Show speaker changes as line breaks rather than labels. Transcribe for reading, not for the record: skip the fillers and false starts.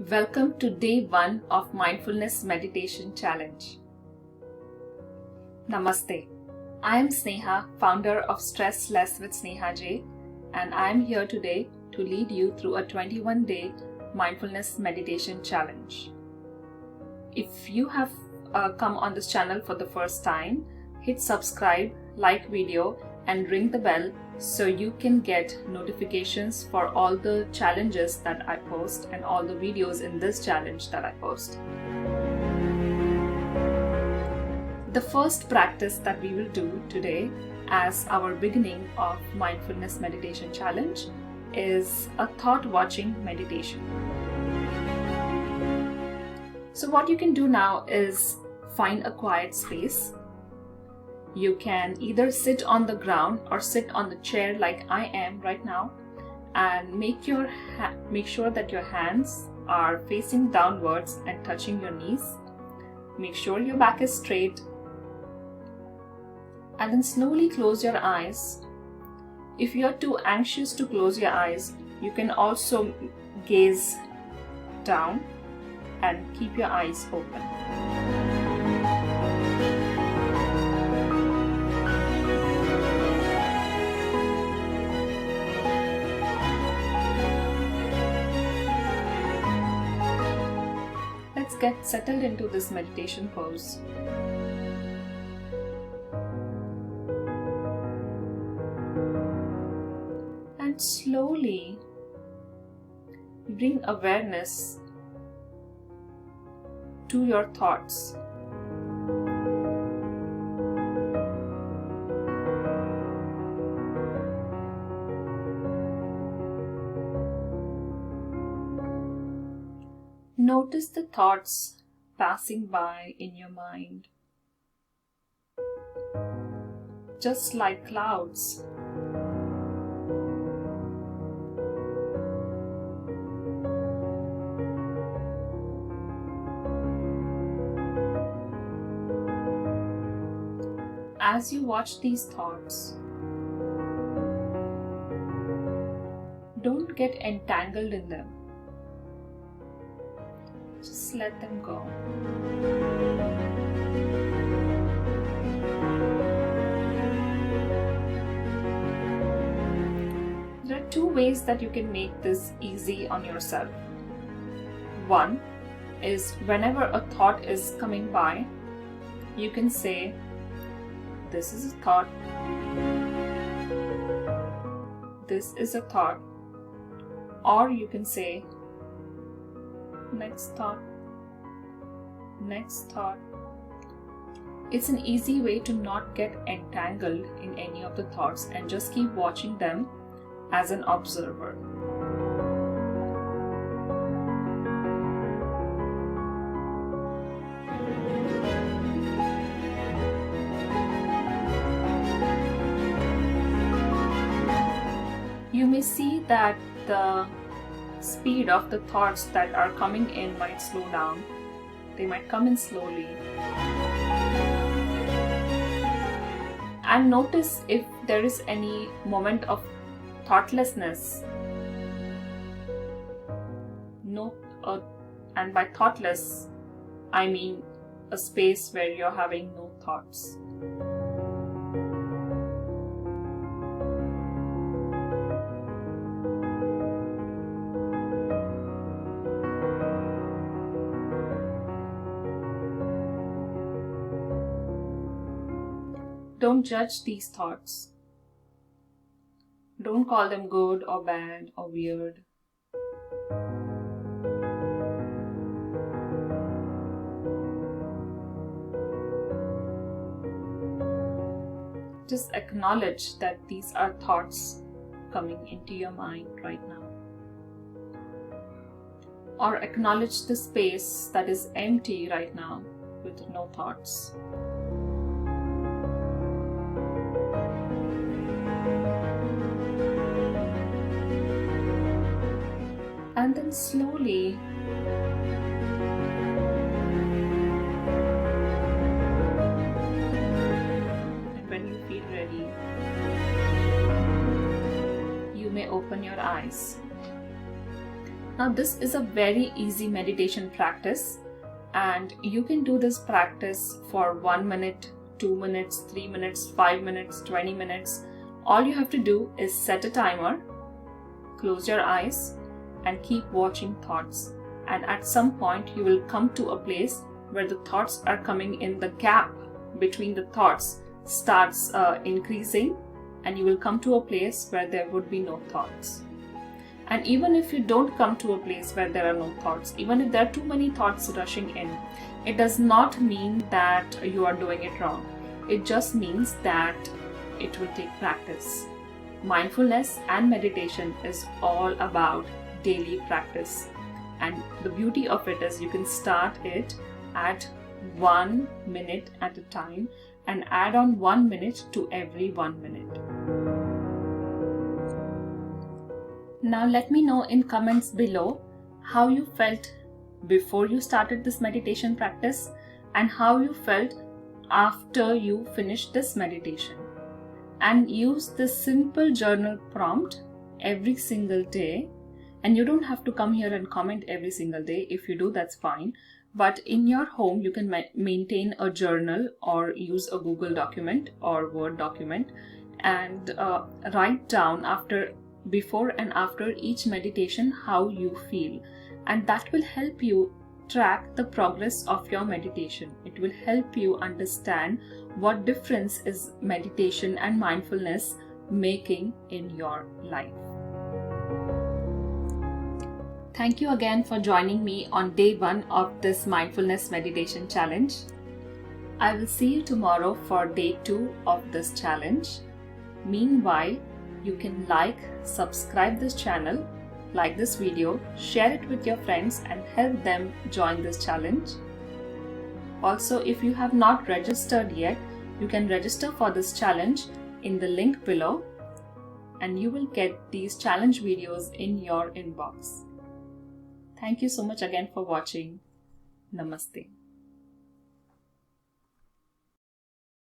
Welcome to day 1 of Mindfulness Meditation Challenge. Namaste. I am Sneha, founder of Stress Less with Sneha J, and I am here today to lead you through a 21-day Mindfulness Meditation Challenge. If you have come on this channel for the first time, hit subscribe, like video, and ring the bell so you can get notifications for all the challenges that I post and all the videos in this challenge that I post. The first practice that we will do today as our beginning of Mindfulness Meditation Challenge is a thought-watching meditation. So what you can do now is find a quiet space. You can either sit on the ground or sit on the chair like I am right now, and make sure that your hands are facing downwards and touching your knees. Make sure your back is straight, and then slowly close your eyes. If you are too anxious to close your eyes, you can also gaze down and keep your eyes open. Let's get settled into this meditation pose. And slowly bring awareness to your thoughts. Notice the thoughts passing by in your mind, just like clouds. As you watch these thoughts, don't get entangled in them. Just let them go. There are two ways that you can make this easy on yourself. One is whenever a thought is coming by, you can say, "This is a thought. This is a thought." Or you can say, "Next thought, next thought." It's an easy way to not get entangled in any of the thoughts and just keep watching them as an observer. You may see that the speed of the thoughts that are coming in might slow down. They might come in slowly. And notice if there is any moment of thoughtlessness. And by thoughtless, I mean a space where you're having no thoughts. Don't judge these thoughts. Don't call them good or bad or weird. Just acknowledge that these are thoughts coming into your mind right now. Or acknowledge the space that is empty right now with no thoughts. And then slowly and when you feel ready, you may open your eyes. Now this is a very easy meditation practice, and you can do this practice for 1 minute, 2 minutes, 3 minutes, 5 minutes, 20 minutes. All you have to do is set a timer, close your eyes and keep watching thoughts. And at some point you will come to a place where the thoughts are coming in, the gap between the thoughts starts increasing, and you will come to a place where there would be no thoughts. And even if you don't come to a place where there are no thoughts, even if there are too many thoughts rushing in, it does not mean that you are doing it wrong. It just means that it will take practice. Mindfulness and meditation is all about daily practice. And the beauty of it is you can start it at 1 minute at a time and add on 1 minute to every 1 minute. Now let me know in comments below how you felt before you started this meditation practice and how you felt after you finished this meditation. And use this simple journal prompt every single day. And you don't have to come here and comment every single day. If you do, that's fine. But in your home, you can maintain a journal or use a Google document or Word document and write down before and after each meditation how you feel. And that will help you track the progress of your meditation. It will help you understand what difference is meditation and mindfulness making in your life. Thank you again for joining me on day 1 of this mindfulness meditation challenge. I will see you tomorrow for day 2 of this challenge. Meanwhile, you can subscribe this channel, like this video, share it with your friends and help them join this challenge. Also, if you have not registered yet, you can register for this challenge in the link below and you will get these challenge videos in your inbox. Thank you so much again for watching. Namaste.